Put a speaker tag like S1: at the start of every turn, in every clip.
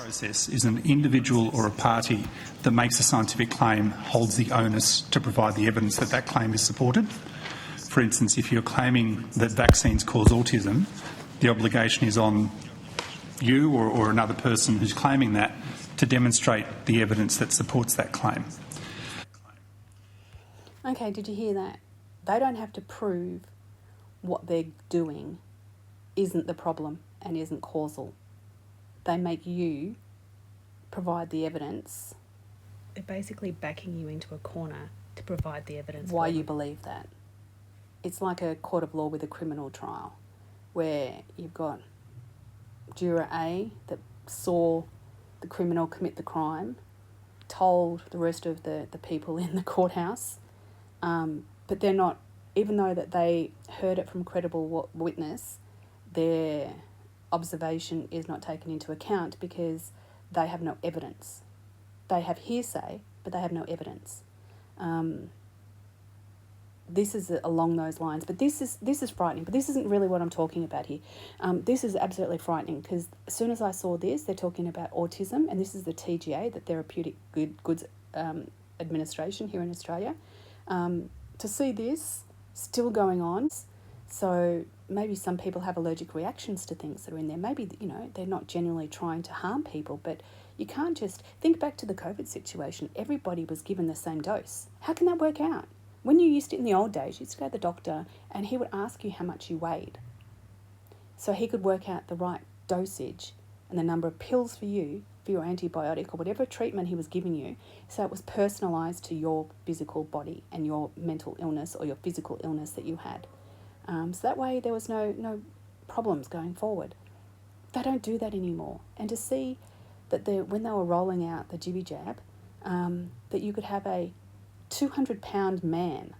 S1: process is an individual or a party that makes a scientific claim holds the onus to provide the evidence that that claim is supported. For instance, if you're claiming that vaccines cause autism, the obligation is on you or another person who's claiming that to demonstrate the evidence that supports that claim.
S2: Okay, did you hear that? They don't have to prove what they're doing isn't the problem and isn't causal. They make you provide the evidence.
S3: They're basically backing you into a corner to provide the evidence.
S2: Why you believe that. It's like a court of law with a criminal trial where you've got juror A that saw the criminal commit the crime, told the rest of the people in the courthouse, but they're not, even though that they heard it from credible witness, their observation is not taken into account because they have no evidence. They have hearsay, but they have no evidence. This is along those lines, but this is frightening. But this isn't really what I'm talking about here. This is absolutely frightening because as soon as I saw this, they're talking about autism, and this is the TGA, the Therapeutic Goods Administration here in Australia. To see this still going on, so maybe some people have allergic reactions to things that are in there. Maybe, they're not genuinely trying to harm people, but you can't just think back to the COVID situation. Everybody was given the same dose. How can that work out? When you used to, in the old days, you used to go to the doctor and he would ask you how much you weighed. So he could work out the right dosage and the number of pills for you, for your antibiotic or whatever treatment he was giving you. So it was personalised to your physical body and your mental illness or your physical illness that you had. So that way there was no problems going forward. They don't do that anymore. And to see that when they were rolling out the jibby jab, that you could have a 200-pound man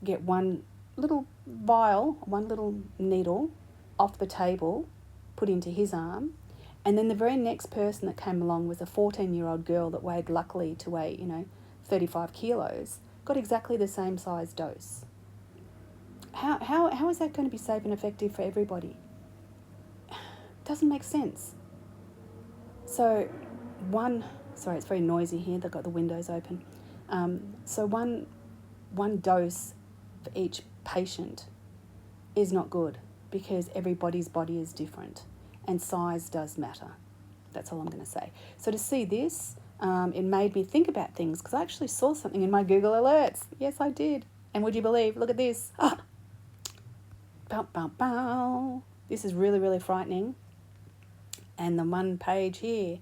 S2: get one little vial, one little needle off the table, put into his arm, and then the very next person that came along was a 14-year-old girl that weighed, luckily to weigh, 35 kilos, got exactly the same size dose. How is that going to be safe and effective for everybody? Doesn't make sense. So sorry, it's very noisy here. They've got the windows open. So one dose for each patient is not good because everybody's body is different and size does matter. That's all I'm going to say. So to see this, it made me think about things because I actually saw something in my Google Alerts. Yes, I did. And would you believe, look at this. Bow, bow, bow. This is really, really frightening. And the one page here,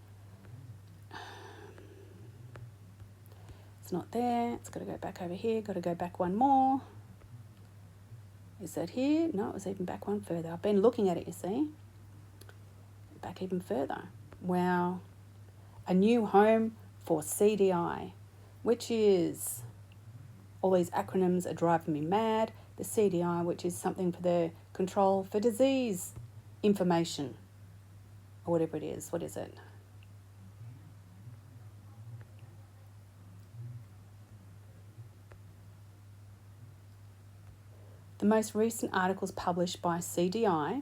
S2: it's not there. It's got to go back over here. Got to go back one more. Is that here? No, it was even back one further. I've been looking at it, you see. Back even further. Wow. A new home for CDI, which is, all these acronyms are driving me mad. The CDI, which is something for the Control for Disease Information, or whatever it is. What is it? The most recent articles published by CDI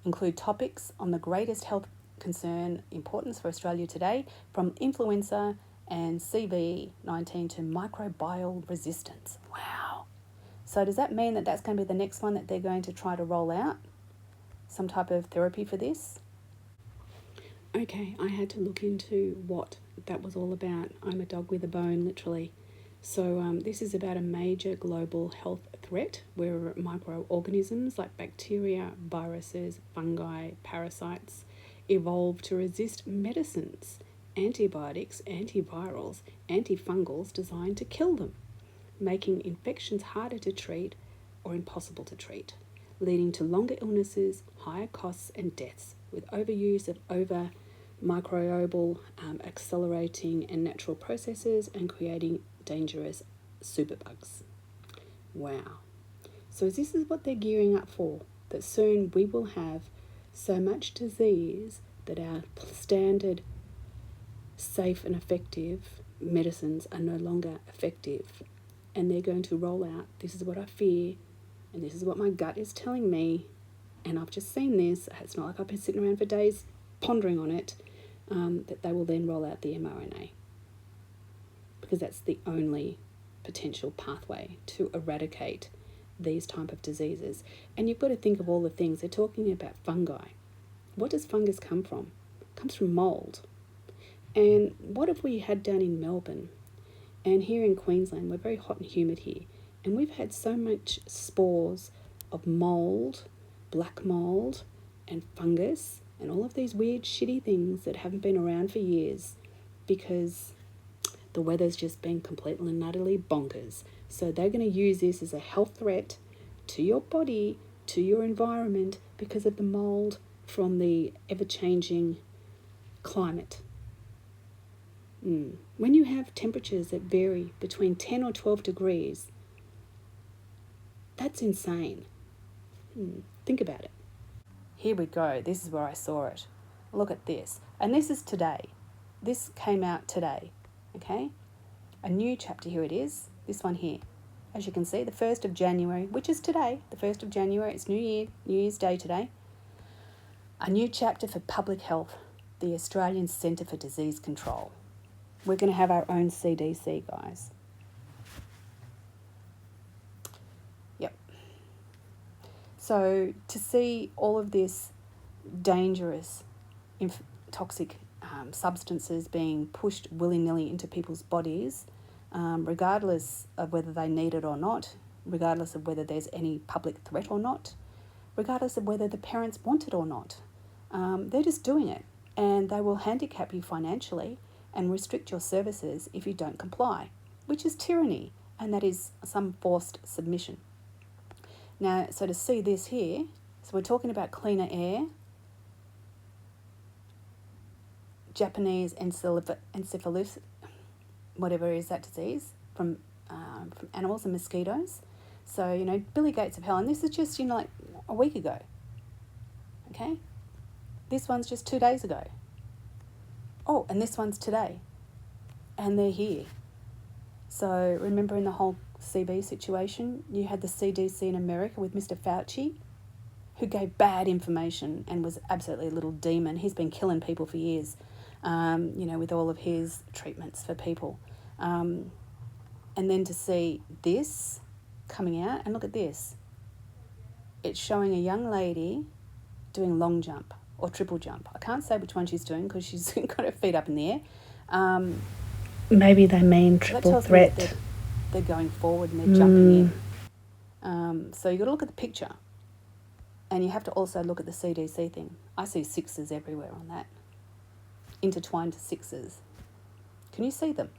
S2: include topics on the greatest health concern importance for Australia today, from influenza and CV-19 to microbial resistance. Wow. So does that mean that that's going to be the next one that they're going to try to roll out? Some type of therapy for this? Okay, I had to look into what that was all about. I'm a dog with a bone, literally. So this is about a major global health threat where microorganisms like bacteria, viruses, fungi, parasites evolve to resist medicines, antibiotics, antivirals, antifungals designed to kill them, making infections harder to treat or impossible to treat, leading to longer illnesses, higher costs and deaths, with overuse of microbial accelerating and natural processes and creating dangerous superbugs. Wow. So this is what they're gearing up for, that soon we will have so much disease that our standard safe and effective medicines are no longer effective. And they're going to roll out, this is what I fear, and this is what my gut is telling me, and I've just seen this. It's not like I've been sitting around for days pondering on it, that they will then roll out the mRNA, because that's the only potential pathway to eradicate these type of diseases. And you've got to think of all the things. They're talking about fungi. What does fungus come from? It comes from mould. And what have we had down in Melbourne? And here in Queensland, we're very hot and humid here. And we've had so much spores of mould, black mould, and fungus, and all of these weird, shitty things that haven't been around for years because the weather's just been completely and utterly bonkers. So they're going to use this as a health threat to your body, to your environment, because of the mould from the ever-changing climate. When you have temperatures that vary between 10 or 12 degrees, that's insane. Think about it. Here we go. This is where I saw it. Look at this. And this is today. This came out today. Okay? A new chapter, here it is. This one here. As you can see, the 1st of January, which is today, the 1st of January, it's New Year's Day today. A new chapter for public health, the Australian Centre for Disease Control. We're going to have our own CDC, guys. Yep. So to see all of this dangerous, toxic substances being pushed willy-nilly into people's bodies, regardless of whether they need it or not, regardless of whether there's any public threat or not, regardless of whether the parents want it or not, they're just doing it, and they will handicap you financially and restrict your services if you don't comply, which is tyranny, and that is some forced submission. Now, so to see this here, so we're talking about cleaner air, Japanese encephalitis, whatever is that disease, from animals and mosquitoes. So, you know, Billy Gates of hell, and this is just, you know, like a week ago, okay? This one's just 2 days ago. Oh, and this one's today. And they're here. So remember in the whole CB situation, you had the CDC in America with Mr. Fauci, who gave bad information and was absolutely a little demon. He's been killing people for years, you know, with all of his treatments for people. And then to see this coming out, and look at this. It's showing a young lady doing long jump or triple jump. I can't say which one she's doing because she's got her feet up in the air.
S3: Maybe they mean triple threat.
S2: They're going forward and they're jumping in. So you've got to look at the picture. And you have to also look at the CDC thing. I see sixes everywhere on that. Intertwined sixes. Can you see them?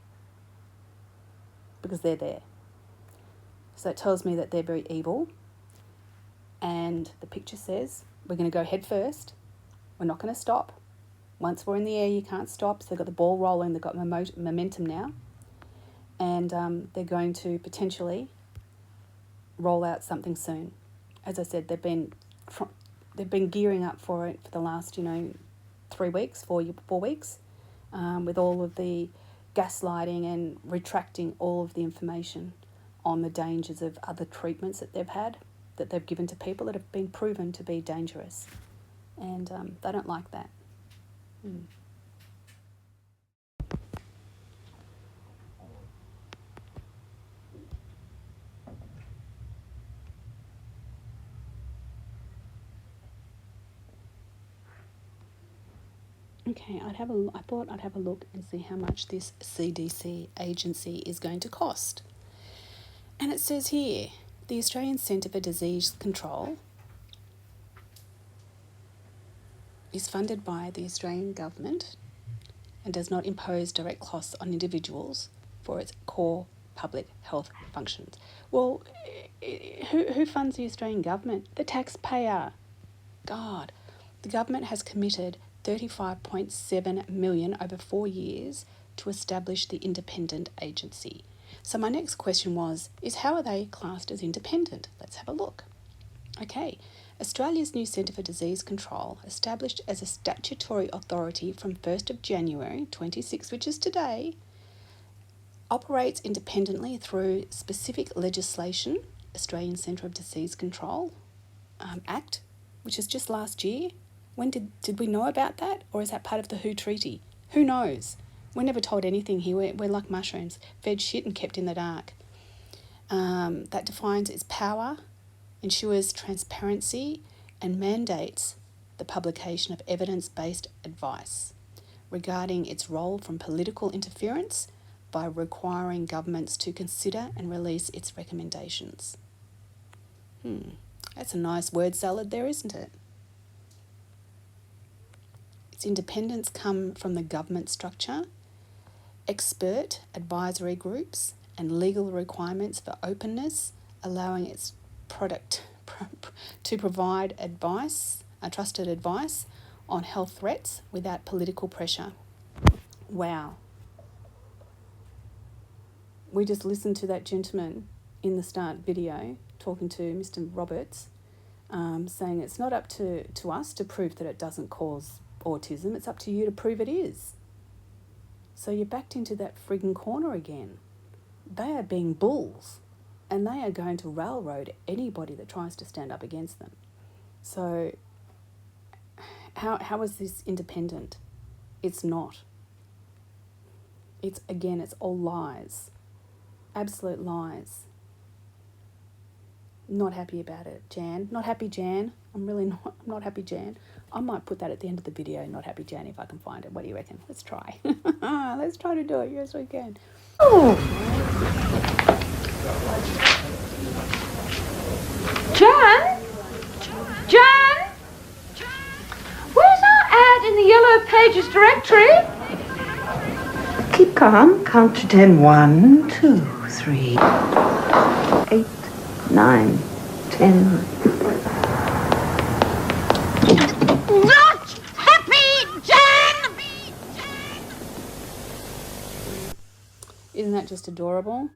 S2: Because they're there. So it tells me that they're very evil. And the picture says, we're going to go head first. We're not going to stop. Once we're in the air, you can't stop. So they've got the ball rolling. They've got momentum now. And they're going to potentially roll out something soon. As I said, they've been gearing up for it for the last, 3 weeks, 4 weeks, with all of the gaslighting and retracting all of the information on the dangers of other treatments that they've had, that they've given to people that have been proven to be dangerous. And they don't like that. Okay, I thought I'd have a look and see how much this CDC agency is going to cost. And it says here, the Australian Centre for Disease Control is funded by the Australian government and does not impose direct costs on individuals for its core public health functions. Well, who funds the Australian government? The taxpayer. God, the government has committed $35.7 million over 4 years to establish the independent agency. So my next question is how are they classed as independent? Let's have a look. Okay, Australia's new Centre for Disease Control, established as a statutory authority from 1st of January 26, which is today, operates independently through specific legislation, Australian Centre of Disease Control Act, which is just last year, When did we know about that? Or is that part of the WHO treaty? Who knows? We're never told anything here. We're like mushrooms, fed shit and kept in the dark. That defines its power, ensures transparency, and mandates the publication of evidence-based advice regarding its role from political interference by requiring governments to consider and release its recommendations. That's a nice word salad there, isn't it? Its independence come from the government structure, expert advisory groups, and legal requirements for openness, allowing its product to provide advice, trusted advice on health threats without political pressure. Wow. We just listened to that gentleman in the start video talking to Mr. Roberts, saying it's not up to us to prove that it doesn't cause autism, it's up to you to prove it is. So you're backed into that frigging corner again. They are being bulls, and they are going to railroad anybody that tries to stand up against them. So how is this independent? It's not. It's all lies. Absolute lies. Not happy about it, Jan. Not happy, Jan. I'm not happy, Jan. I might put that at the end of the video, not happy, Jan, if I can find it. What do you reckon? Let's try. Let's try to do it. Yes, we can.
S4: Jan? Jan? Where's our ad in the Yellow Pages directory?
S5: Keep calm. Count to 10. 1, 2, 3, 8, 9, 10.
S4: Not happy, Jan!
S2: Isn't that just adorable?